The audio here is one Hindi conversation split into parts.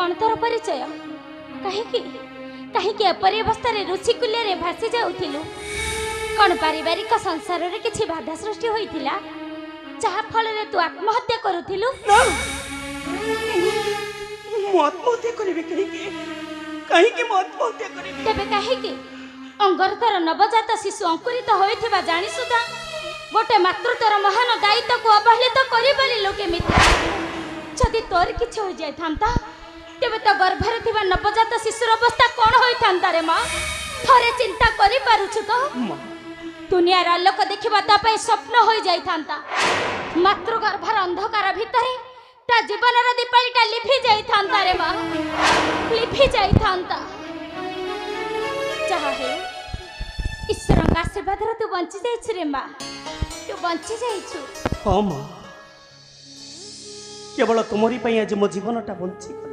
कौन तोर परिचय कहीं कहीं एपरी अवस्था ऋषिकुल्य भासी जाऊलु कौन पारिवारिक संसार रे किछि बाधा सृष्टि होइथिला जहा फल रे तू आत्महत्या करुथिलु मु आत्महत्या करिबे कहीं के मु आत्महत्या करिबे तेबे कहीं अंगरतर नवजात शिशु अंकुरित होइथिबा जानि सुधा गोटे मातृत्वर महान दायित्व को अवहेलित करिबाली लोके मित्र जदि तोर किछ हो जाय थांता तेबे तो गर्भरे थिबा नवजात शिशुर अवस्था कोन होई थांता रे मां थरे चिंता करि पारुछु तो दुनियार आलोक देखिबा ता पय स्वप्न होई जाय थांता मातृ गर्भर अंधकार भितरे ता जीवनर दीपालीटा लिभि जाय थांता रे मां लिभि जाय थांता चाहा है ईश्वर का आशीर्वाद तू बंची जाइछु रे मां तू बंची जाइछु हाँ मां केवल तुमरी पई आज मो जीवनटा बंची गला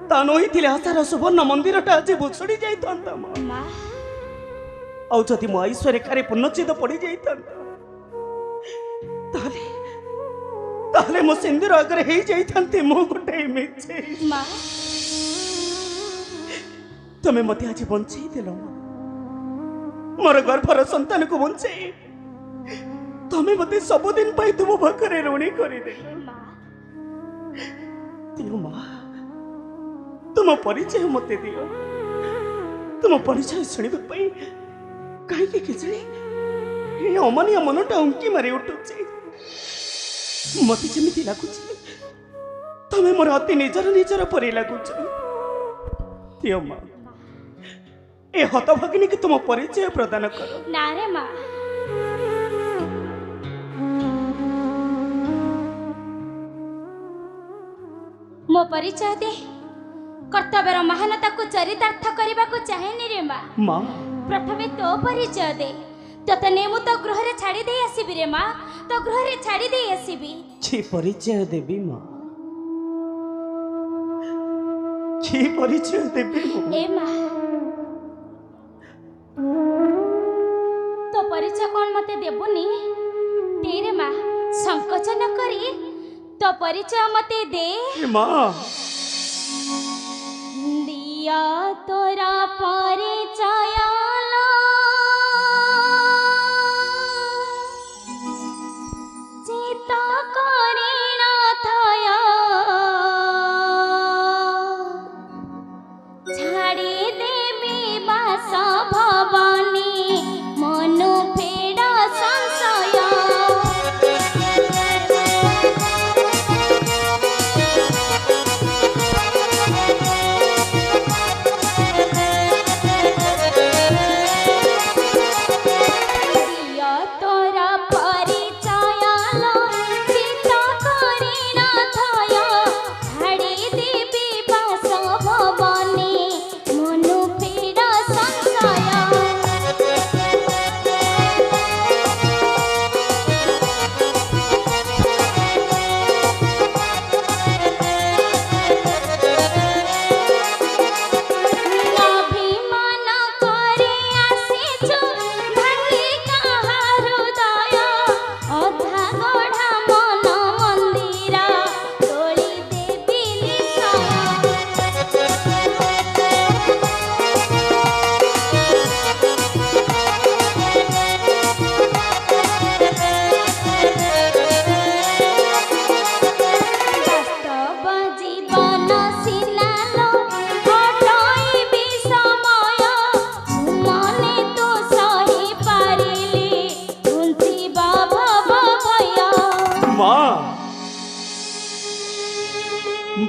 ता नोहिथिले आशार सुवर्ण मंदिरटा आज बुसुड़ी जाई थांता मां औ जदि मो आयुष्य रेखारे पुनश्चित पड़ी जाई थांता ताले ताले मो सिंदूर अगर हे जाई थांते मो गोटे मिछे मां तमे मते आज बंचई देलो मोर गर्भर संतान को बंचई तमे मते सब दिन पाई तुम भकरे ऋणी करि दे दियो मां तुम परिचय मते दियो तुम परिचय सुनिबा पई काहे के किछली ए अमानिया मनटा उंकी मारी उठुची मते जेमिति लागुची तमे मोर अति निजर परि लागुछ दियो मां ए हतभागिनी के तुम परिचय प्रदान करो ना रे मां मो परिचय दे कर्तव्यर महानता को चरितार्थ करने को चाहेनी रे मां प्रथमे तो परिचय दे तते ने मु तो गृह रे छाड़ी दे आसीबी रे मां तो गृह रे छाड़ी दे आसीबी छी परिचय देबी मां छी परिचय देबी ए मां तो परिचय कौन मते देबुनी तेरे मां संकोच न करी तो परिचय मते दे मां दिया तोरा परिचय लो चिता करी न थया छाड़ी देबी बास भवानी मनु फेड़ा संशय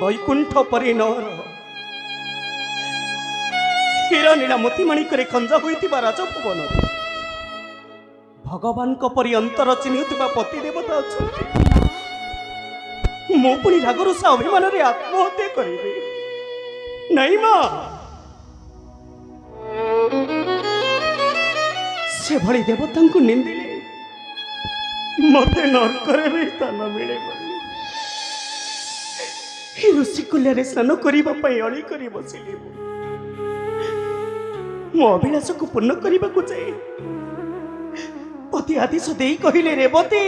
वैकुंठ परिणर हीरा नीला मोतीमणिक खंजा होइतिबा राजभवन भगवान को परि अंतर चिन्हुतिबा पति देवता अछंती मो पुणी रागरुषा अभिमान रे आत्महत्या करिबे नहीं मां से भली देवता को निंदिले मते नरकरे भी स्थान मिले ऋषिकुल्य स्नान करने अड़ी कर बसिली मो अभिलाष को पूर्ण करने को जाए पति आदेश दे कहले रेवती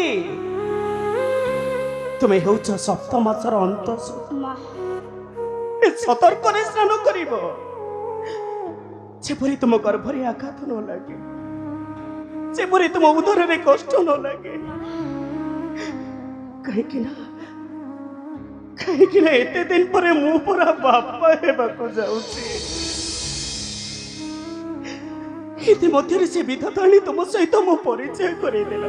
ତୁମେ ହେଉଛ ସପ୍ତ ମାସର ଅନ୍ତ ମା ସତର୍କରେ ସ୍ନାନ କରିବ, ଯେପରି ତୁମ ଗର୍ଭରେ ଆଘାତ ନ ଲାଗେ, ଯେପରି ତୁମ ଉଦରରେ କଷ୍ଟ ନ ଲାଗେ। କାହିଁକି ନା ଏତେ ଦିନ ପରେ ମୁଁ ପରା ବାପା ହେବାକୁ ଯାଉଛି। ଇତିମଧ୍ୟରେ ସେ ବିଧାତା ଆଣି ତୁମ ସହିତ ମୋ ପରିଚୟ କରେଇଦେଲା।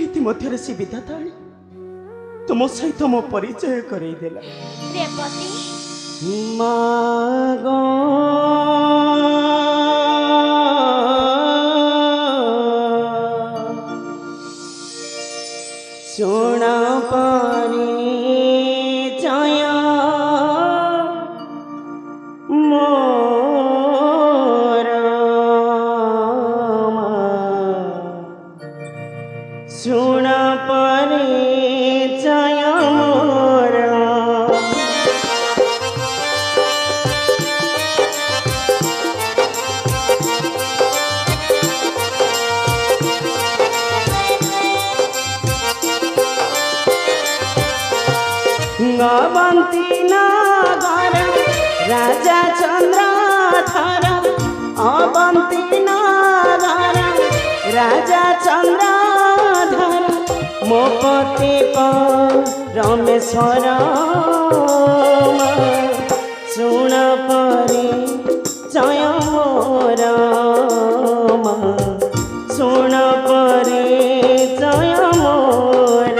ଇତିମଧ୍ୟରେ ସେ ବିଧାତା ଆଣି ତୁମ ସହିତ ମୋ ପରିଚୟ କରେଇଦେଲା। ରେବତୀ ମାଗୋ ଶୁଣ ପରିଚୟ ମୋର, ଶୁଣ ପରିଚୟ ମୋର। अवंती नगर राजा चंद्रधर, अवंती नगर राजा चंद्रधर, मो पति परमेश्वर शुण परिचय मोर, शुण परिचय मोर।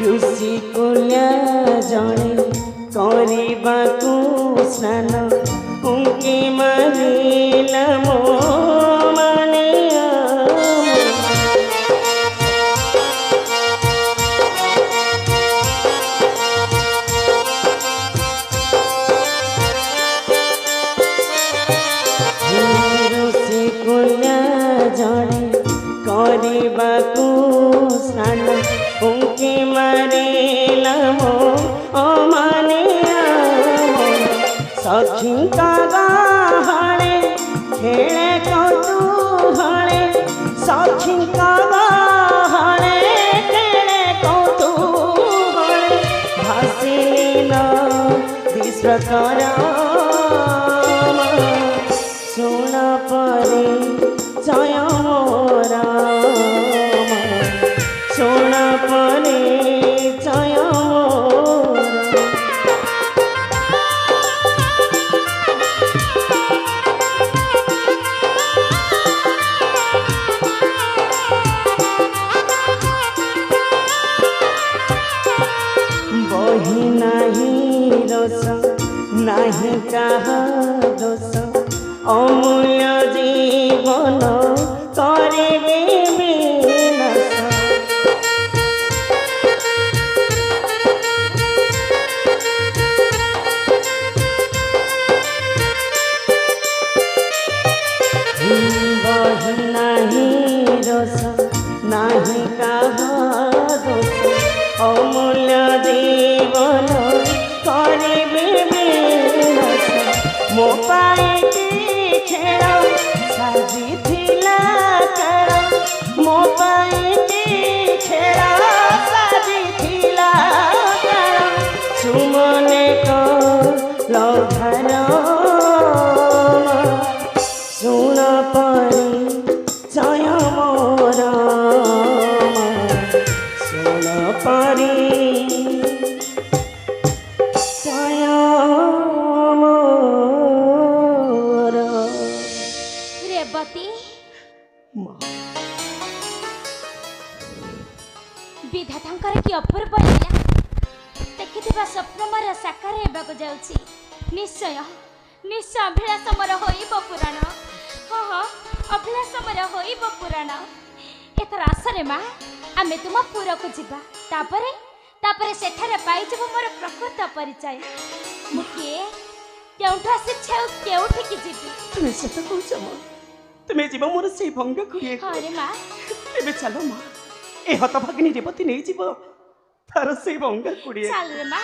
ऋषि कुल्या जणे କରିବାକୁ ସ୍ନାନ, ଉଙ୍କି ମାରିଲା ମୋ ମାନିଆ। ଋଷି କୁल्या ଜଣେ କରିବାକୁ ସ୍ନାନ, ଉଙ୍କି ମାରିଲା ମୋ ଅମାନିଆ। ସଖୀଙ୍କ ଗହଳେ ଖେଳେ କୌତୁହଳେ, ସଖୀଙ୍କ ଗହଳେ ଖେଳେ କୌତୁହଳେ, ଭାସିଲି ନଦୀ ସ୍ରୋତର ଶୁଣ ପରିଚୟ ମୋର, ଶୁଣ ପରିଚୟ ମୋର। ବହି ନାହିଁ ରସ ନାହିଁ କାହା ଦୋଷ, ଅମୂଲ୍ୟ ଜୀବନ କରିବି ବିନାଶ। ବହି ନାହିଁ ରସ ନାହିଁ କାହା ଦୋଷ, ଅମୂଲ୍ୟ ଜୀବନ କରିବି ବିନାଶ। ମୋ ପାଇଁ କି ଖେଳ ସାଜିଥିଲା କାଳ, ମୋ ପାଇଁ କି ଖେଳ ସାଜିଥିଲା କାଳ, ସୁମନେ କଲଧାର ଶୁଣ ପରିଚୟ ମୋର, ଶୁଣ ପରିଚୟ ମୋର। ରେବତୀ ବିଧାତାଙ୍କର କି ଅପୂର୍ବ ଲୀଳା, ଦେଖିଥିବା ସ୍ୱପ୍ନ ମୋର ସାକାର ହେବାକୁ ଯାଉଛି। ନିଶ୍ଚୟ ନିଶ୍ଚୟ ଅଭିଳାଷ ମୋର ହୋଇବ ପୁରାଣ। ହଁ ହଁ, ଅଭିଳାଷ ମୋର ହୋଇବ ପୁରାଣ। ଏଥର ଆସରେ ମା, ଆମେ ତୁମ ପୁରକୁ ଯିବା। ତାପରେ ସେଠାରେ ପାଇଯିବ ମୋର ପ୍ରକୃତ ପରିଚୟ। ମୁଁ କିଏ, କେଉଁଠୁ ଆସିଛି ଆଉ କେଉଁଠିକି ଯିବି। ତୁମେ ସତ କହୁଛ ମା, ତୁମେ ଯିବ ମୋର ସେଇ ଭଙ୍ଗ କୁଡ଼ିଏ। ହଁ ରେ ମା। ଏବେ ଚାଲ ମା, ଏ ହତଭାଗିନୀ ରେବତୀ ନେଇଯିବ ତାର ସେଇ ଭଙ୍ଗା କୁଡ଼ିଆ ଚାଲ ରେ ମା